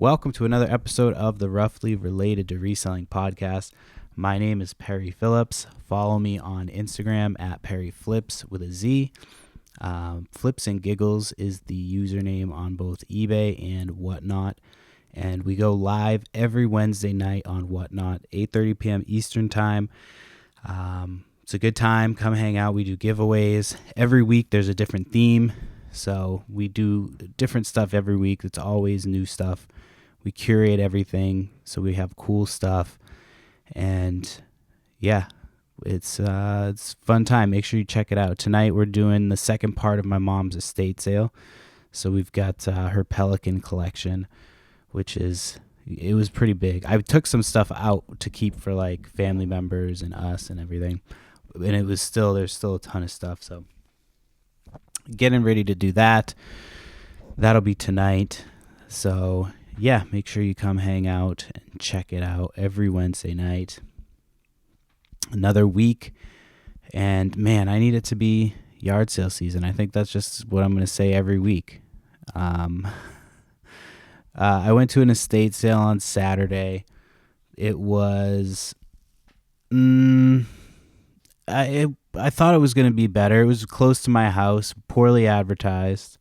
Welcome to another episode of the Roughly Related to Reselling podcast. My name is Perry Phillips. Follow me on Instagram at Perry Flips with a Z. Flips and Giggles is the username on both eBay and Whatnot. And we go live every Wednesday night on Whatnot, 8:30 p.m. Eastern Time. It's a good time. Come hang out. We do giveaways. Every week there's a different theme. So we do different stuff every week. It's always new stuff. We curate everything, so we have cool stuff. And yeah, it's a fun time. Make sure you check it out. Tonight we're doing the second part of my mom's estate sale. So we've got her Pelican collection, it was pretty big. I took some stuff out to keep for like family members and us and everything. And there's still a ton of stuff. So getting ready to do that. That'll be tonight. So yeah, make sure you come hang out and check it out every Wednesday night. Another week. And man, I need it to be yard sale season. I think that's just what I'm going to say every week. I went to an estate sale on Saturday. It was, I thought it was going to be better. It was close to my house, poorly advertised.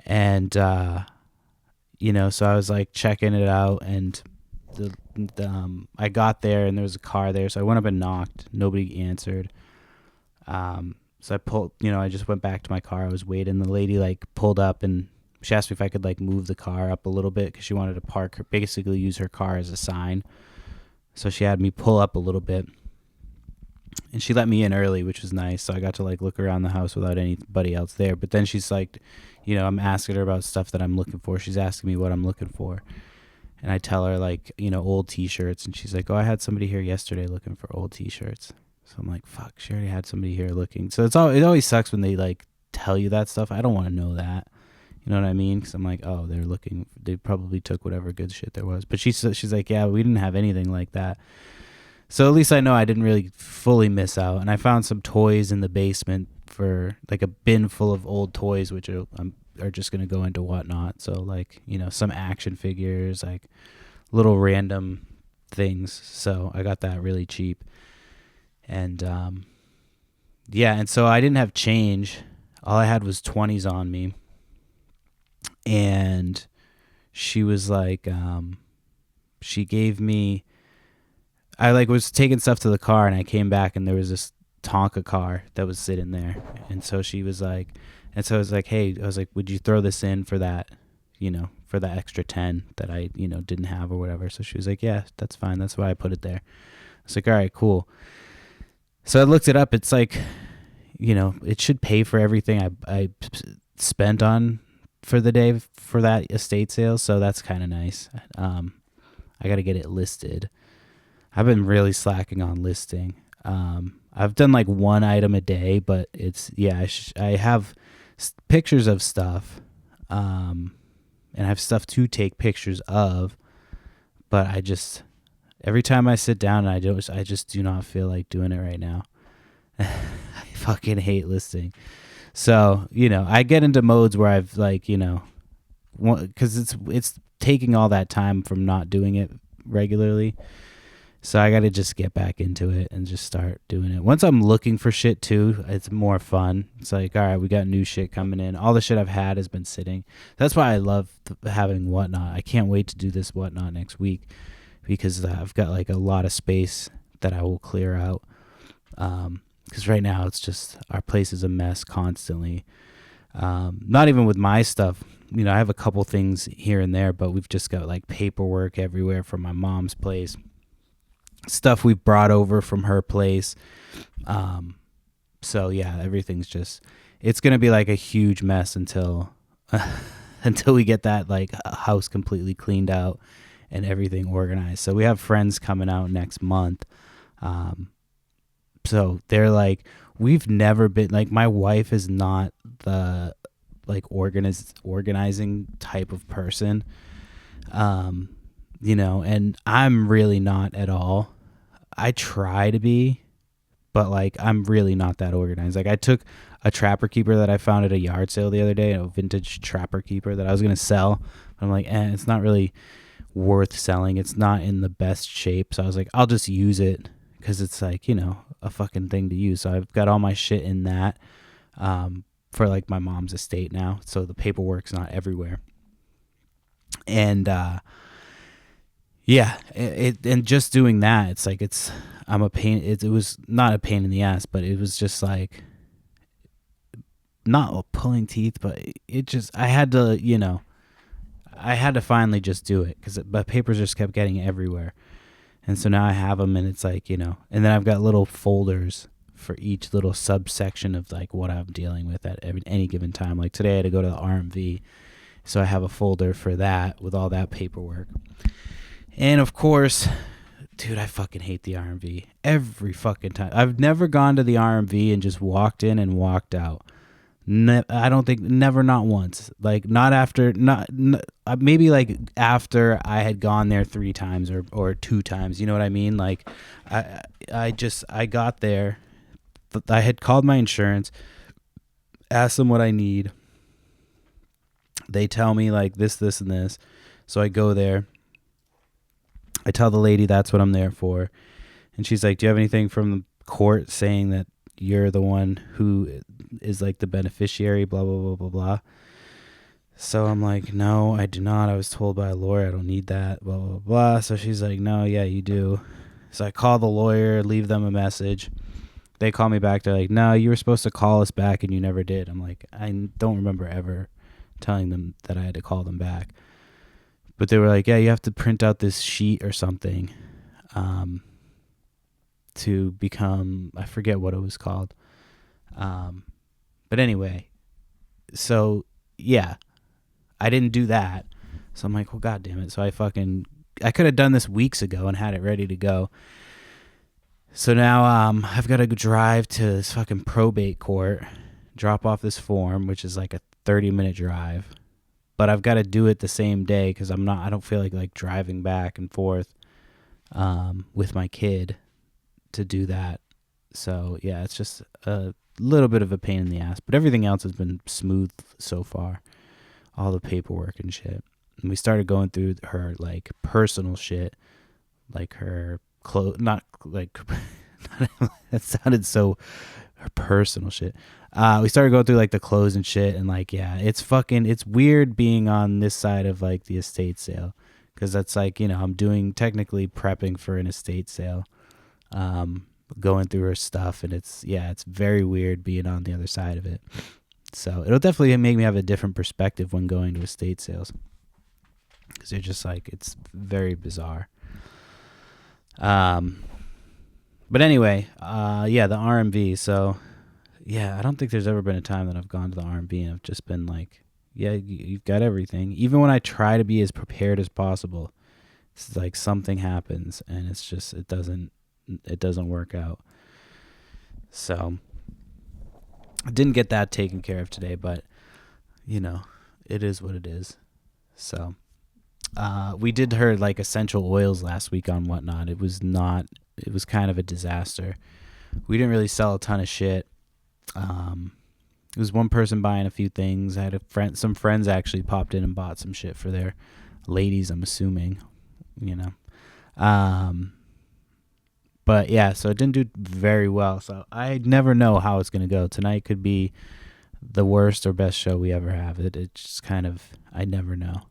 And, so I was like checking it out, and I got there and there was a car there. So I went up and knocked. Nobody answered. So I just went back to my car. I was waiting. The lady like pulled up and she asked me if I could like move the car up a little bit because she wanted to basically use her car as a sign. So she had me pull up a little bit, and she let me in early, which was nice. So I got to like look around the house without anybody else there. But then she's like, I'm asking her about stuff that I'm looking for. She's asking me what I'm looking for. And I tell her like, old t-shirts. And she's like, oh, I had somebody here yesterday looking for old t-shirts. So I'm like, fuck, she already had somebody here looking. So it always sucks when they like tell you that stuff. I don't want to know that. You know what I mean? Because I'm like, oh, they're looking. They probably took whatever good shit there was. But she's like, yeah, we didn't have anything like that. So at least I know I didn't really fully miss out. And I found some toys in the basement for like a bin full of old toys, which are just going to go into Whatnot. So like, some action figures, like little random things. So I got that really cheap. And and so I didn't have change. All I had was 20s on me. And she was like, she gave me, I like was taking stuff to the car, and I came back and there was this Tonka car that was sitting there. And so she was like, I was like, hey, would you throw this in for that, for that extra 10 that I, didn't have or whatever. So she was like, yeah, that's fine. That's why I put it there. I was like, all right, cool. So I looked it up. It's like, it should pay for everything I spent on for the day for that estate sale. So that's kind of nice. I got to get it listed. I've been really slacking on listing. I've done like one item a day, but I have pictures of stuff, and I have stuff to take pictures of, but every time I sit down, I just do not feel like doing it right now. I fucking hate listing. So, I get into modes where I've like, because it's taking all that time from not doing it regularly. So I got to just get back into it and just start doing it. Once I'm looking for shit too, it's more fun. It's like, all right, we got new shit coming in. All the shit I've had has been sitting. That's why I love having Whatnot. I can't wait to do this Whatnot next week because I've got like a lot of space that I will clear out. Because right now it's just, our place is a mess constantly. Not even with my stuff. I have a couple things here and there, but we've just got like paperwork everywhere from my mom's place. Stuff we've brought over from her place. So yeah, everything's just, it's going to be like a huge mess until we get that like house completely cleaned out and everything organized. So we have friends coming out next month. So they're like, we've never been, like, my wife is not the like organizing type of person. And I'm really not at all. I try to be, but like I'm really not that organized. Like I took a trapper keeper that I found at a yard sale the other day, a vintage trapper keeper that I was gonna sell. I'm like, it's not really worth selling. It's not in the best shape. So I was like, I'll just use it because it's like, a fucking thing to use. So I've got all my shit in that for like my mom's estate now. So the paperwork's not everywhere. And yeah, and just doing that, it's like I'm a pain. It was not a pain in the ass, but it was just like not pulling teeth, but it just I had to I had to finally just do it because the papers just kept getting everywhere. And so now I have them, and it's like, and then I've got little folders for each little subsection of like what I'm dealing with at any given time. Like today I had to go to the RMV, so I have a folder for that with all that paperwork. And of course, dude, I fucking hate the RMV every fucking time. I've never gone to the RMV and just walked in and walked out. I don't think, never, not once. Like not after, maybe like after I had gone there 3 times or 2 times. You know what I mean? Like I got there. I had called my insurance, asked them what I need. They tell me like this, and this. So I go there. I tell the lady that's what I'm there for. And she's like, do you have anything from the court saying that you're the one who is like the beneficiary, blah, blah, blah, blah, blah. So I'm like, no, I do not. I was told by a lawyer I don't need that, blah, blah, blah. So she's like, no, yeah, you do. So I call the lawyer, leave them a message. They call me back. They're like, no, you were supposed to call us back and you never did. I'm like, I don't remember ever telling them that I had to call them back. But they were like, yeah, you have to print out this sheet or something to become, I forget what it was called. But anyway, so yeah, I didn't do that. So I'm like, well, God damn it. So I could have done this weeks ago and had it ready to go. So now I've got to drive to this fucking probate court, drop off this form, which is like a 30-minute drive. But I've got to do it the same day because I don't feel like driving back and forth with my kid to do that. So yeah, it's just a little bit of a pain in the ass, but everything else has been smooth so far. All the paperwork and shit. And we started going through her like personal shit, like her clothes, not like that sounded so, her personal shit. We started going through like the clothes and shit, and like, yeah, it's weird being on this side of like the estate sale, because that's like, I'm doing technically prepping for an estate sale, going through her stuff, and it's very weird being on the other side of it. So it'll definitely make me have a different perspective when going to estate sales, because they're just like, it's very bizarre. But anyway, the RMV. So yeah, I don't think there's ever been a time that I've gone to the RMV and I've just been like, yeah, you've got everything. Even when I try to be as prepared as possible, it's like something happens and it's just, it doesn't work out. So I didn't get that taken care of today, but it is what it is. So we did her like essential oils last week on Whatnot. It was kind of a disaster. We didn't really sell a ton of shit. It was one person buying a few things. I had some friends actually popped in and bought some shit for their ladies, I'm assuming, but yeah, so it didn't do very well. So I never know how it's going to go. Tonight could be the worst or best show we ever have. It just kind of, I never know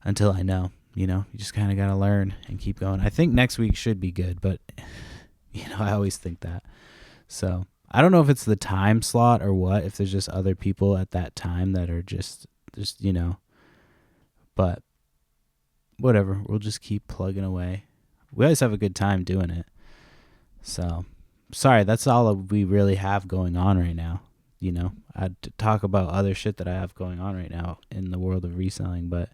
until I know, you just kind of got to learn and keep going. I think next week should be good, but I always think that. So I don't know if it's the time slot or what, if there's just other people at that time that are just, but whatever. We'll just keep plugging away. We always have a good time doing it. So sorry, that's all we really have going on right now. I'd talk about other shit that I have going on right now in the world of reselling, but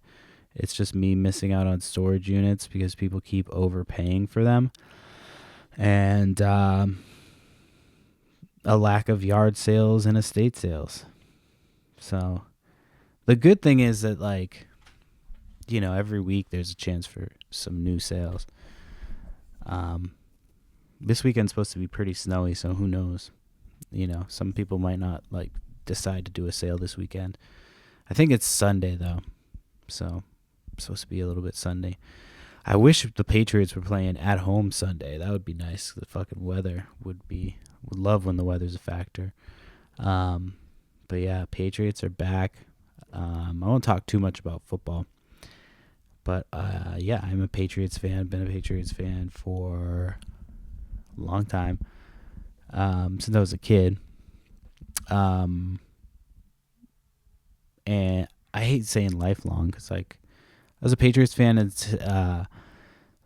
it's just me missing out on storage units because people keep overpaying for them. And, a lack of yard sales and estate sales. So the good thing is that every week there's a chance for some new sales. This weekend's supposed to be pretty snowy, so who knows? Some people might not like decide to do a sale this weekend. I think it's Sunday though, so it's supposed to be a little bit Sunday. I wish the Patriots were playing at home Sunday. That would be nice. The fucking weather would love when the weather's a factor. But yeah, Patriots are back. I won't talk too much about football. But yeah, I'm a Patriots fan. Been a Patriots fan for a long time. Since I was a kid. And I hate saying lifelong because like I was a Patriots fan and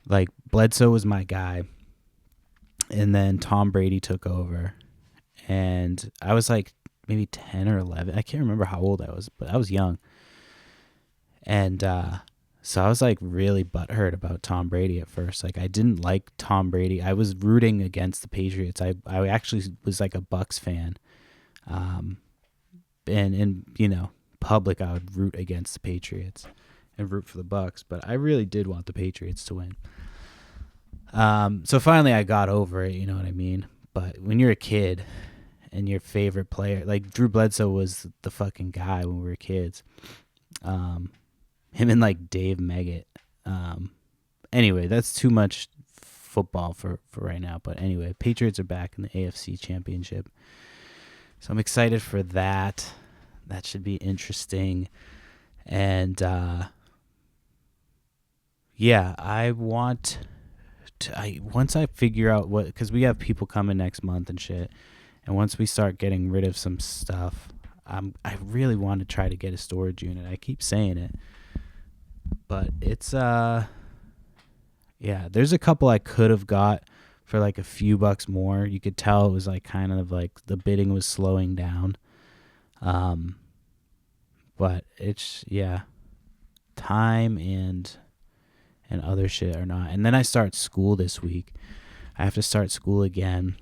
like Bledsoe was my guy. And then Tom Brady took over. And I was like maybe 10 or 11. I can't remember how old I was, but I was young. And so I was like really butthurt about Tom Brady at first. Like I didn't like Tom Brady. I was rooting against the Patriots. I actually was like a Bucks fan. And in public I would root against the Patriots and root for the Bucks, but I really did want the Patriots to win. So finally I got over it, you know what I mean? But when you're a kid and your favorite player, like Drew Bledsoe was the fucking guy when we were kids. Him and like Dave Meggett. Anyway, that's too much football for right now. But anyway, Patriots are back in the AFC Championship. So I'm excited for that. That should be interesting. And yeah, I want to, once I figure out what, because we have people coming next month and shit. And once we start getting rid of some stuff, I really want to try to get a storage unit. I keep saying it. But it's, yeah, there's a couple I could have got for like a few bucks more. You could tell it was like kind of like the bidding was slowing down. But it's, yeah, time and other shit are not. And then I start school this week. I have to start school again.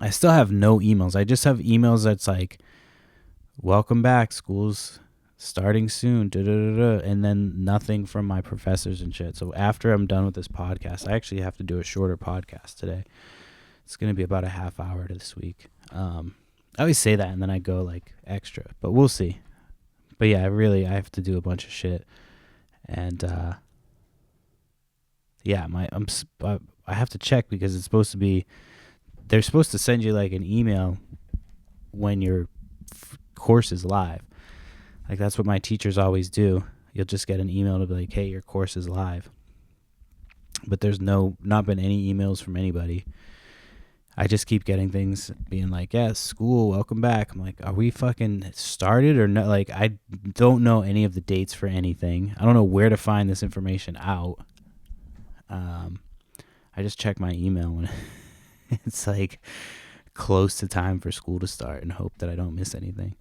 I still have no emails. I just have emails that's like, welcome back, school's starting soon, and then nothing from my professors and shit. So after I'm done with this podcast, I actually have to do a shorter podcast today. It's going to be about a half hour this week. I always say that and then I go like extra, but we'll see. But yeah, I have to do a bunch of shit. And yeah, I have to check because it's supposed to be, they're supposed to send you like an email when your course is live. Like that's what my teachers always do. You'll just get an email to be like, hey, your course is live. But there's not been any emails from anybody. I just keep getting things being like, yeah, school, welcome back. I'm like, are we fucking started or not? Like, I don't know any of the dates for anything. I don't know where to find this information out. I just check my email when it's like close to time for school to start and hope that I don't miss anything.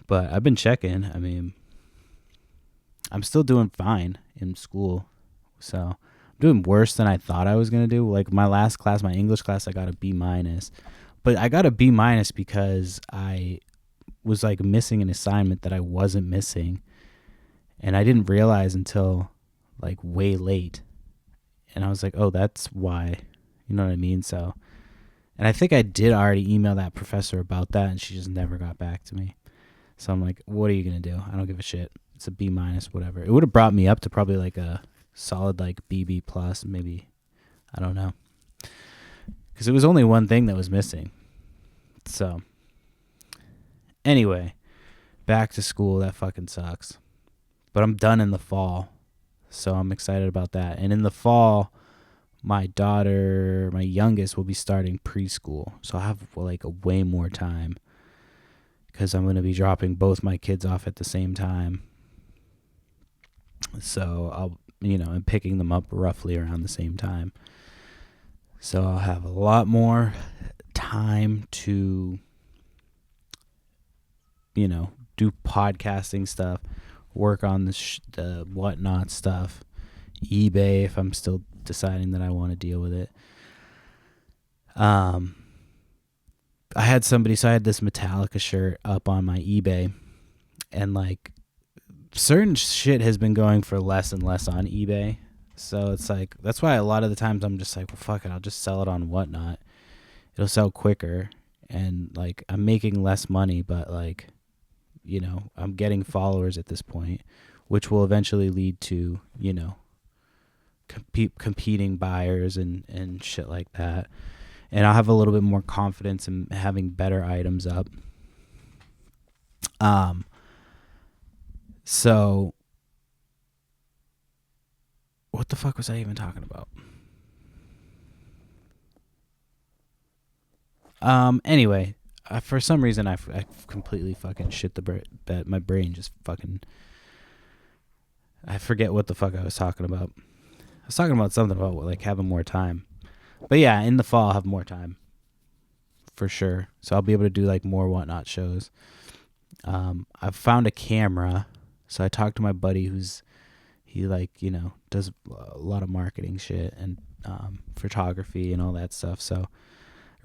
But I've been checking. I mean, I'm still doing fine in school. So I'm doing worse than I thought I was going to do. Like my last class, my English class, I got a B-. But I got a B- because I was like missing an assignment that I wasn't missing. And I didn't realize until like way late. And I was like, oh, that's why. You know what I mean? So, and I think I did already email that professor about that and she just never got back to me. So I'm like, what are you going to do? I don't give a shit. It's a B-, whatever. It would have brought me up to probably like a solid like BB+, maybe. I don't know. Because it was only one thing that was missing. So, anyway, back to school. That fucking sucks. But I'm done in the fall. So I'm excited about that. And in the fall, my daughter, my youngest, will be starting preschool. So I'll have like a way more time. Because I'm going to be dropping both my kids off at the same time. So I'll, and picking them up roughly around the same time. So I'll have a lot more time to, do podcasting stuff, work on the whatnot stuff, eBay if I'm still deciding that I want to deal with it. I had this Metallica shirt up on my eBay, and like certain shit has been going for less and less on eBay. So it's like, that's why a lot of the times I'm just like, well, fuck it, I'll just sell it on Whatnot. It'll sell quicker, and like I'm making less money, but like, you know, I'm getting followers at this point, which will eventually lead to, you know, competing buyers and shit like that. And I'll have a little bit more confidence in having better items up. So what the fuck was I even talking about? Anyway, for some reason I completely fucking shit the bed. My brain just fucking, I forget what the fuck I was talking about. I was talking about something about like having more time. But yeah, in the fall I'll have more time. For sure. So I'll be able to do like more Whatnot shows. I've found a camera. So I talked to my buddy he like, you know, does a lot of marketing shit and photography and all that stuff. So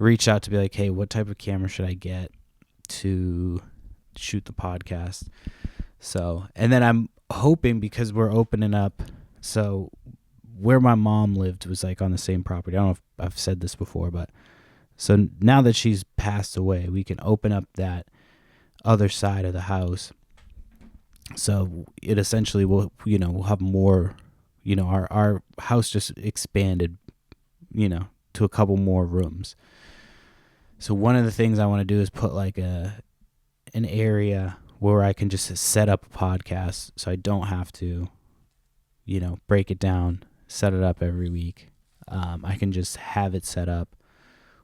I reached out to be like, hey, what type of camera should I get to shoot the podcast? So, and then I'm hoping, because we're opening up, so where my mom lived was like on the same property. I don't know if I've said this before, but so now that she's passed away, we can open up that other side of the house. So it essentially will, you know, we'll have more, you know, our house just expanded, you know, to a couple more rooms. So one of the things I want to do is put like an area where I can just set up a podcast, so I don't have to, you know, break it down, set it up every week. I can just have it set up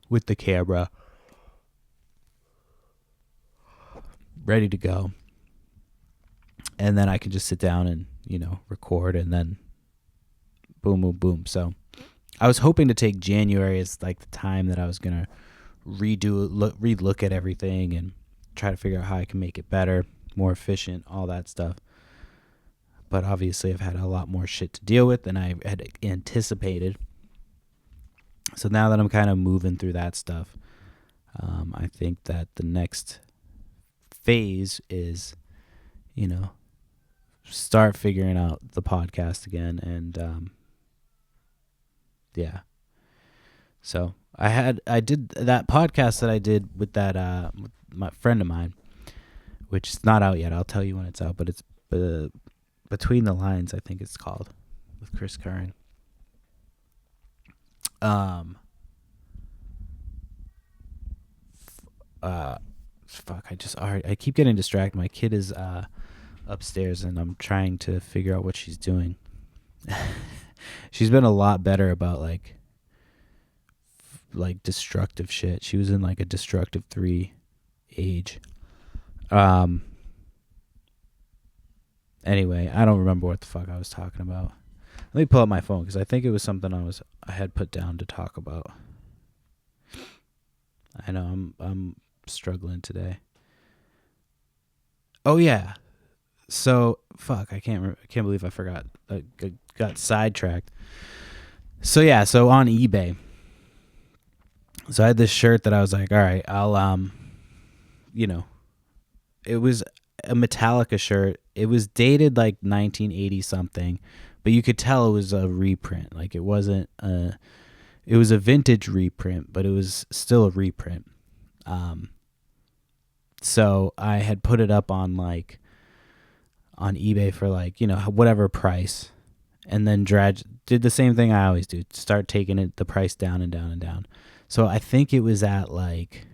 with the camera ready to go. And then I can just sit down and, you know, record, and then boom, boom, boom. So I was hoping to take January as like the time that I was going to relook at everything and try to figure out how I can make it better, more efficient, all that stuff. But obviously I've had a lot more shit to deal with than I had anticipated. So now that I'm kind of moving through that stuff, I think that the next phase is, you know, start figuring out the podcast again. And yeah. So I did that podcast that I did with that with my friend of mine, which is not out yet. I'll tell you when it's out, but it's Between the Lines, I think it's called, with Chris Curran. Fuck, I keep getting distracted. My kid is upstairs, and I'm trying to figure out what she's doing. She's been a lot better about like destructive shit. She was in like a destructive 3 age. Anyway, I don't remember what the fuck I was talking about. Let me pull up my phone, because I think it was something I had put down to talk about. I know I'm struggling today. Oh yeah. So fuck, I can't believe I forgot. I got sidetracked. So yeah, so on eBay. So I had this shirt that I was like, all right, I'll you know, it was a Metallica shirt. It was dated like 1980 something, but you could tell it was a reprint. Like it wasn't it was a vintage reprint, but it was still a reprint. So I had put it up on eBay for like, you know, whatever price, and then did the same thing I always do. Start taking the price down and down and down. So I think it was at like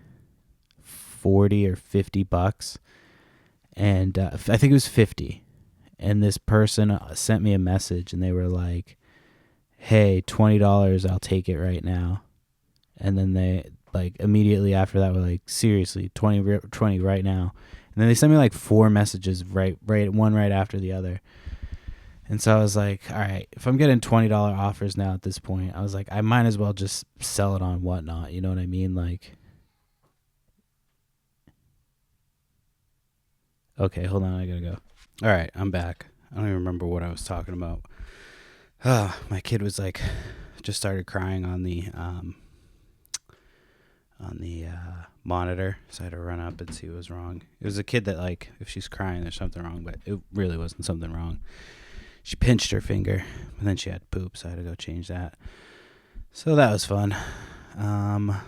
40 or 50 bucks. And I think it was 50. And this person sent me a message, and they were like, hey, $20, I'll take it right now. And then they like immediately after that were like, seriously, 20 right now. And then they sent me like 4 messages right one right after the other. And so I was like, all right, if I'm getting $20 offers now at this point, I was like, I might as well just sell it on Whatnot. You know what I mean? Like, okay, hold on, I gotta go. All right, I'm back. I don't even remember what I was talking about. My kid was like, just started crying on the monitor, so I had to run up and see what was wrong. It was a kid that, like, if she's crying, there's something wrong, but it really wasn't something wrong. She pinched her finger, And then she had poop, so I had to go change that. So that was fun. Oh,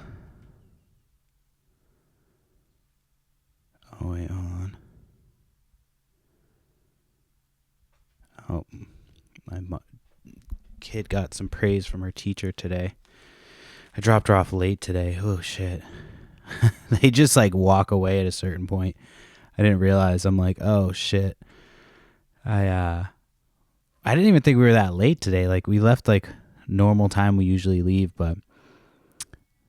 wait, hold on. Oh, my kid got some praise from her teacher today. I dropped her off late today. Oh, shit. They just like walk away at a certain point. I didn't realize. I'm like, oh, shit. I didn't even think we were that late today. Like, we left like normal time we usually leave, but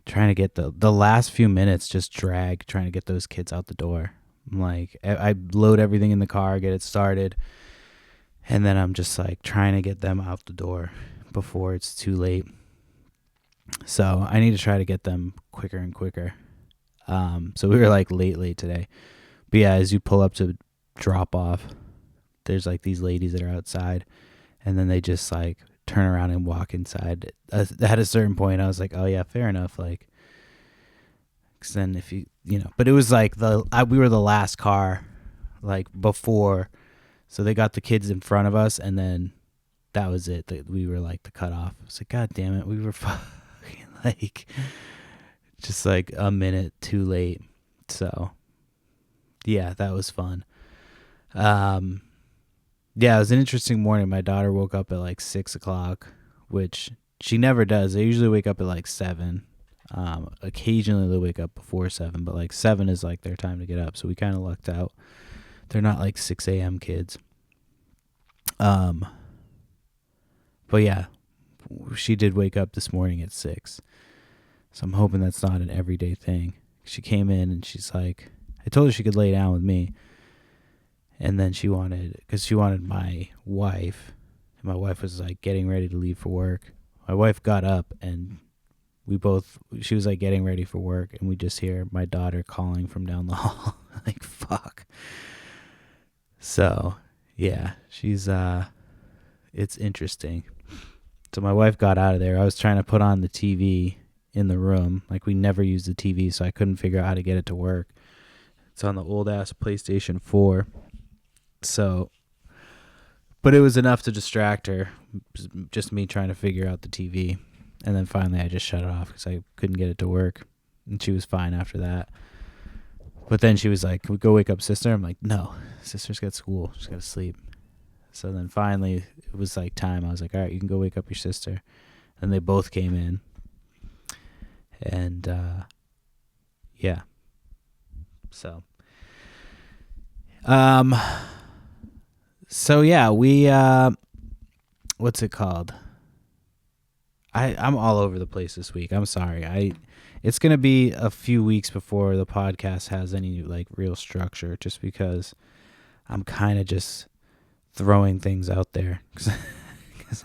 trying to get the last few minutes just drag trying to get those kids out the door. I'm like, I load everything in the car, get it started, and then I'm just like trying to get them out the door before it's too late. So I need to try to get them quicker and quicker. So we were like late today. But yeah, as you pull up to drop off, there's like these ladies that are outside, and then they just like turn around and walk inside. At a certain point, I was like, oh yeah, fair enough. Like, 'cause then if you know, but it was like we were the last car, like before, so they got the kids in front of us, and then that was it. That we were like the cutoff. I was like, God damn it, we were fucking like just like a minute too late. So yeah, that was fun. Yeah, it was an interesting morning. My daughter woke up at like 6 o'clock, which she never does. They usually wake up at like 7. Occasionally they wake up before 7, but like 7 is like their time to get up. So we kind of lucked out. They're not like 6 a.m. kids. But yeah, she did wake up this morning at 6. So I'm hoping that's not an everyday thing. She came in and she's like, I told her she could lay down with me. And then she wanted my wife. And my wife was like getting ready to leave for work. My wife got up and she was like getting ready for work, and we just hear my daughter calling from down the hall. Like, fuck. So yeah, she's it's interesting. So my wife got out of there. I was trying to put on the TV in the room. Like, we never use the TV, so I couldn't figure out how to get it to work. It's on the old ass PlayStation 4. So, but it was enough to distract her, just me trying to figure out the TV. And then finally I just shut it off because I couldn't get it to work. And she was fine after that. But then she was like, can we go wake up sister? I'm like, no, sister's got school. She's got to sleep. So then finally it was like time. I was like, all right, you can go wake up your sister. And they both came in. And yeah. So So yeah, we what's it called? I'm all over the place this week. I'm sorry. It's gonna be a few weeks before the podcast has any like real structure, just because I'm kind of just throwing things out there because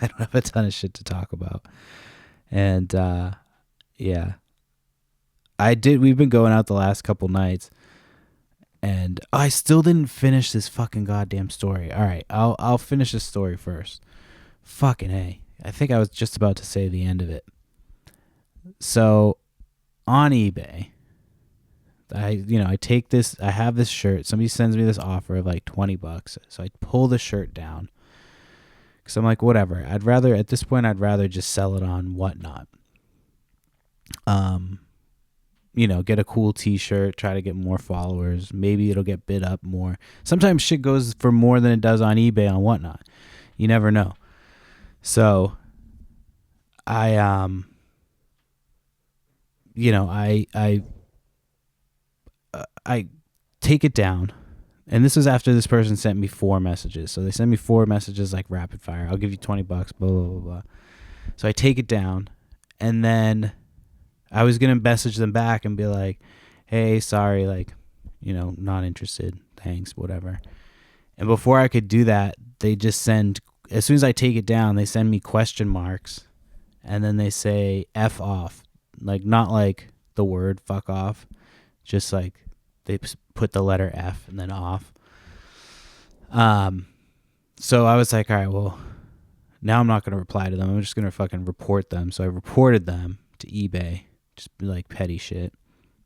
I don't have a ton of shit to talk about. And yeah, we've been going out the last couple nights. And I still didn't finish this fucking goddamn story. All right, I'll finish this story first. Fucking A. I think I was just about to say the end of it. So, on eBay, I take this, I have this shirt. Somebody sends me this offer of like $20. So I pull the shirt down. Because I'm like, whatever. At this point, I'd rather just sell it on Whatnot. Get a cool t-shirt, try to get more followers. Maybe it'll get bid up more. Sometimes shit goes for more than it does on eBay on Whatnot. You never know. So I take it down. And this was after this person sent me 4 messages. So they sent me 4 messages like rapid fire. I'll give you $20, blah, blah, blah, blah. So I take it down, and then I was going to message them back and be like, hey, sorry, like, not interested. Thanks, whatever. And before I could do that, they just as soon as I take it down, they send me question marks. And then they say F off. Like, not like the word fuck off. Just like they put the letter F and then off. So I was like, all right, well, now I'm not going to reply to them. I'm just going to fucking report them. So I reported them to eBay. Just like petty shit,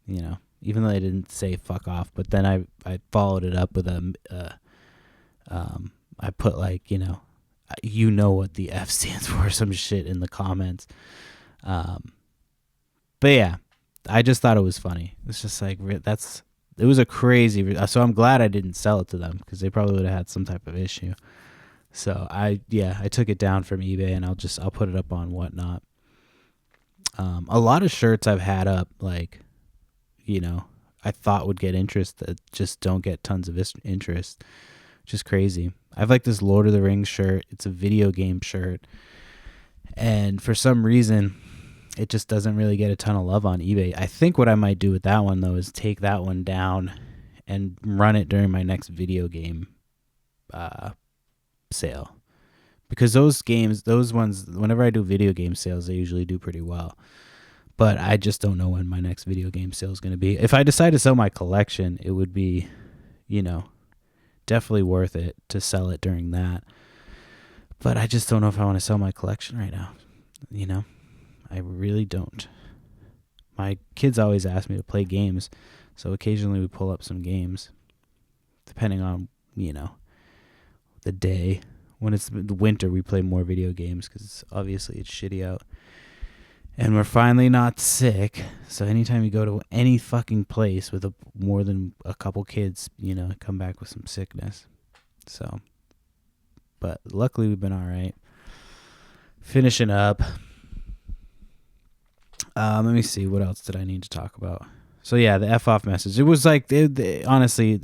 even though they didn't say fuck off. But then I followed it up with I put like, you know what the F stands for, some shit in the comments. But yeah, I just thought it was funny. It's just like, it was a crazy, so I'm glad I didn't sell it to them because they probably would have had some type of issue. So I took it down from eBay and I'll put it up on Whatnot. A lot of shirts I've had up, like, I thought would get interest that just don't get tons of interest, which is crazy. I have like this Lord of the Rings shirt. It's a video game shirt. And for some reason, it just doesn't really get a ton of love on eBay. I think what I might do with that one, though, is take that one down and run it during my next video game sale. Because those ones, whenever I do video game sales, they usually do pretty well. But I just don't know when my next video game sale is going to be. If I decide to sell my collection, it would be, definitely worth it to sell it during that. But I just don't know if I want to sell my collection right now. I really don't. My kids always ask me to play games, so occasionally we pull up some games, depending on, the day. When it's the winter, we play more video games because obviously it's shitty out. And we're finally not sick, so anytime you go to any fucking place with more than a couple kids, come back with some sickness. So, but luckily we've been all right. Finishing up. Let me see. What else did I need to talk about? So yeah, the F off message. It was like, honestly,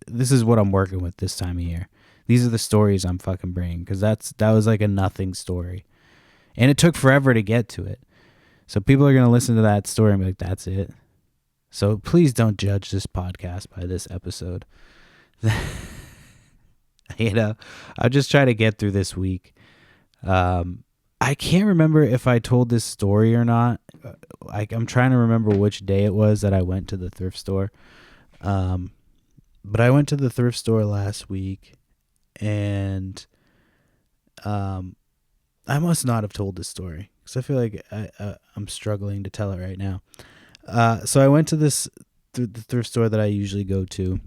this is what I'm working with this time of year. These are the stories I'm fucking bringing, because that was like a nothing story. And it took forever to get to it. So people are going to listen to that story and be like, that's it. So please don't judge this podcast by this episode. I'll just try to get through this week. I can't remember if I told this story or not. I'm trying to remember which day it was that I went to the thrift store. But I went to the thrift store last week, and I must not have told this story because I feel like I'm struggling to tell it right now. So I went to the thrift store that I usually go to,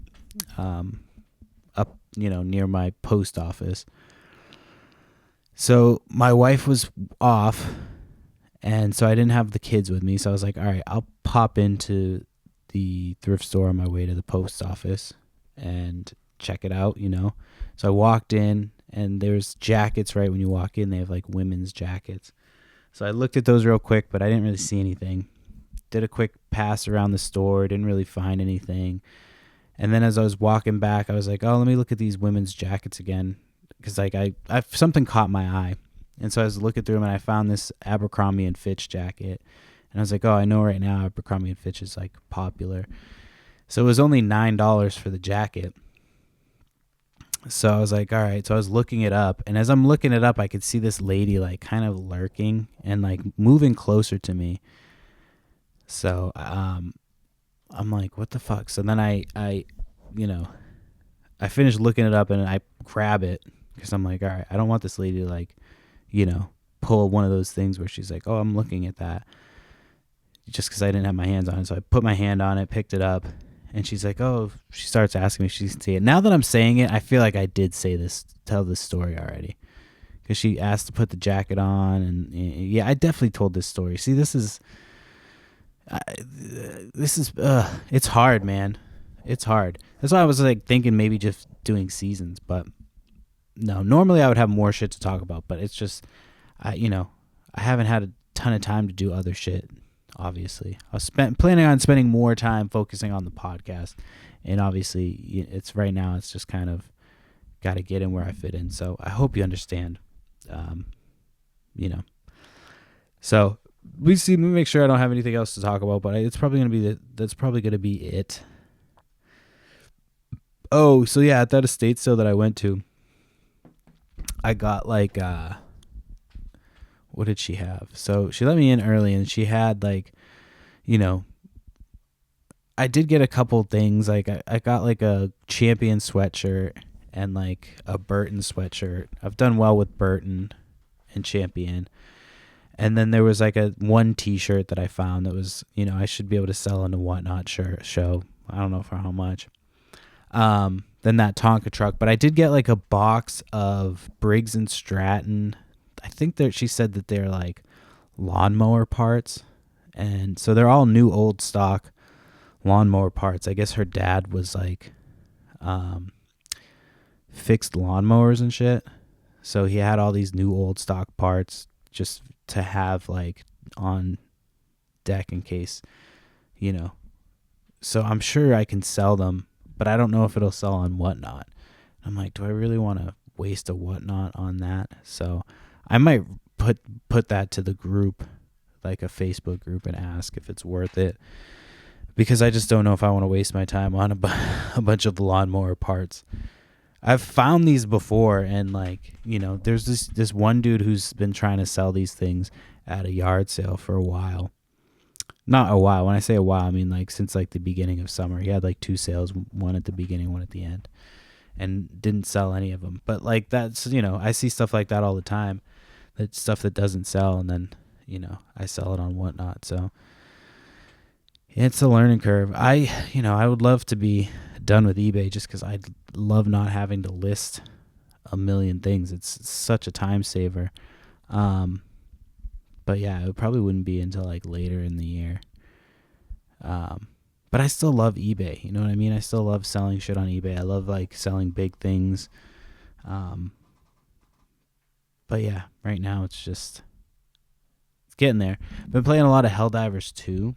up near my post office. So my wife was off, and so I didn't have the kids with me. So I was like, all right, I'll pop into the thrift store on my way to the post office and check it out, So I walked in, and there's jackets right when you walk in. They have like women's jackets. So I looked at those real quick, but I didn't really see anything. Did a quick pass around the store, didn't really find anything. And then as I was walking back, I was like, oh, let me look at these women's jackets again. Because like I something caught my eye. And so I was looking through them, and I found this Abercrombie & Fitch jacket. And I was like, oh, I know right now Abercrombie & Fitch is like popular. So it was only $9 for the jacket. So I was like, all right. So I was looking it up. And as I'm looking it up, I could see this lady like kind of lurking and like moving closer to me. So I'm like, what the fuck? So then I finished looking it up, and I grab it because I'm like, all right, I don't want this lady to like, pull one of those things where she's like, oh, I'm looking at that, just because I didn't have my hands on it. So I put my hand on it, picked it up, and she's like, oh, she starts asking me if she can see it. Now that I'm saying it, I feel like I did tell this story already, because she asked to put the jacket on, and yeah, I definitely told this story. See, this is it's hard, man. It's hard. That's why I was like thinking maybe just doing seasons, but no, normally I would have more shit to talk about, but it's just, I haven't had a ton of time to do other shit. Obviously, I was planning on spending more time focusing on the podcast, and obviously it's right now. It's just kind of got to get in where I fit in. So I hope you understand. So we make sure I don't have anything else to talk about, but it's probably gonna be it. Oh, so yeah, at that estate sale that I went to, I got like what did she have? So she let me in early, and she had like, I did get a couple things. Like I got like a Champion sweatshirt and like a Burton sweatshirt. I've done well with Burton and Champion. And then there was like one t-shirt that I found that was, I should be able to sell in a Whatnot show. I don't know for how much. than that Tonka truck. But I did get like a box of Briggs and Stratton. I think that she said that they're like lawnmower parts, and so they're all new old stock lawnmower parts. I guess her dad was like fixed lawnmowers and shit, so he had all these new old stock parts just to have like on deck in case, you know. So I'm sure I can sell them, but I don't know if it'll sell on Whatnot. I'm like, do I really want to waste a Whatnot on that? So I might put that to the group, like a Facebook group, and ask if it's worth it, because I just don't know if I want to waste my time on a bunch of lawnmower parts. I've found these before, and like, you know, there's this one dude who's been trying to sell these things at a yard sale for a while. Not a while. When I say a while, I mean like since like the beginning of summer. He had like 2 sales, one at the beginning, one at the end, and didn't sell any of them. But like that's, you know, I see stuff like that all the time. That stuff that doesn't sell, and then, you know, I sell it on Whatnot. So it's a learning curve. I would love to be done with eBay just because I love not having to list a million things. It's such a time saver. But yeah, it probably wouldn't be until like later in the year. But I still love eBay. You know what I mean? I still love selling shit on eBay. I love like selling big things. But yeah, right now it's getting there. I've been playing a lot of Helldivers 2.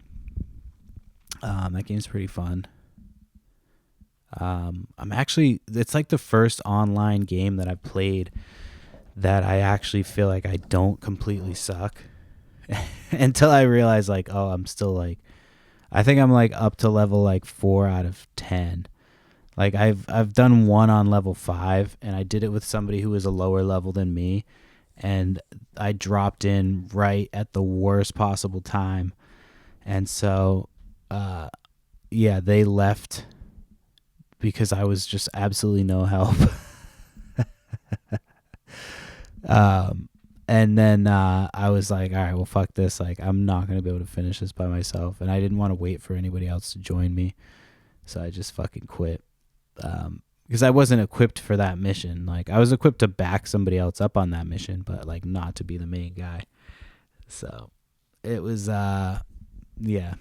That game's pretty fun. It's like the first online game that I've played that I actually feel like I don't completely suck. Until I realize like, oh, I'm still like, I think I'm like up to level like 4 out of 10. Like I've done one on level 5, and I did it with somebody who was a lower level than me, and I dropped in right at the worst possible time. And so, yeah, they left because I was just absolutely no help. And then I was like, all right, well, fuck this. Like, I'm not going to be able to finish this by myself. And I didn't want to wait for anybody else to join me. So I just fucking quit. Because I wasn't equipped for that mission. Like, I was equipped to back somebody else up on that mission, but, like, not to be the main guy. So it was, yeah. Yeah.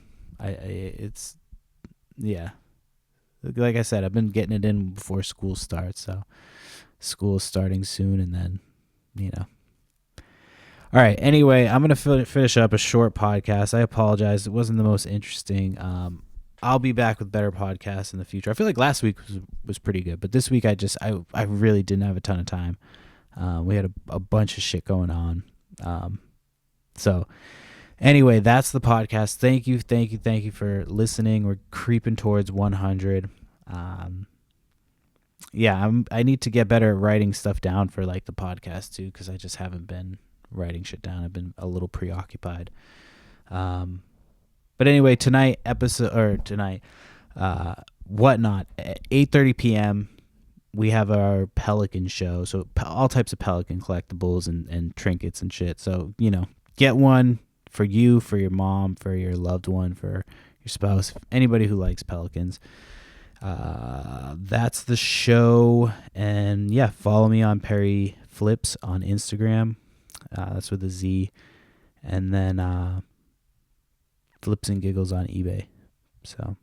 Like I said, I've been getting it in before school starts. So school is starting soon, and then, you know. All right. Anyway, I'm going to finish up a short podcast. I apologize. It wasn't the most interesting. I'll be back with better podcasts in the future. I feel like last week was pretty good, but this week I really didn't have a ton of time. We had a bunch of shit going on. So anyway, that's the podcast. Thank you for listening. We're creeping towards 100. Yeah, I need to get better at writing stuff down for like the podcast too, because I just haven't been writing shit down. I've been a little preoccupied. But anyway, Whatnot at 8:30 p.m. we have our Pelican show. So all types of Pelican collectibles and trinkets and shit. So, you know, get one for you, for your mom, for your loved one, for your spouse, anybody who likes Pelicans. That's the show. And yeah, follow me on Perry Flips on Instagram. That's with a Z. And then Flips and Giggles on eBay. So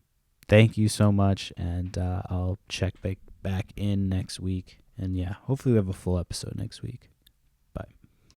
thank you so much, and I'll check back in next week. And yeah, hopefully we have a full episode next week.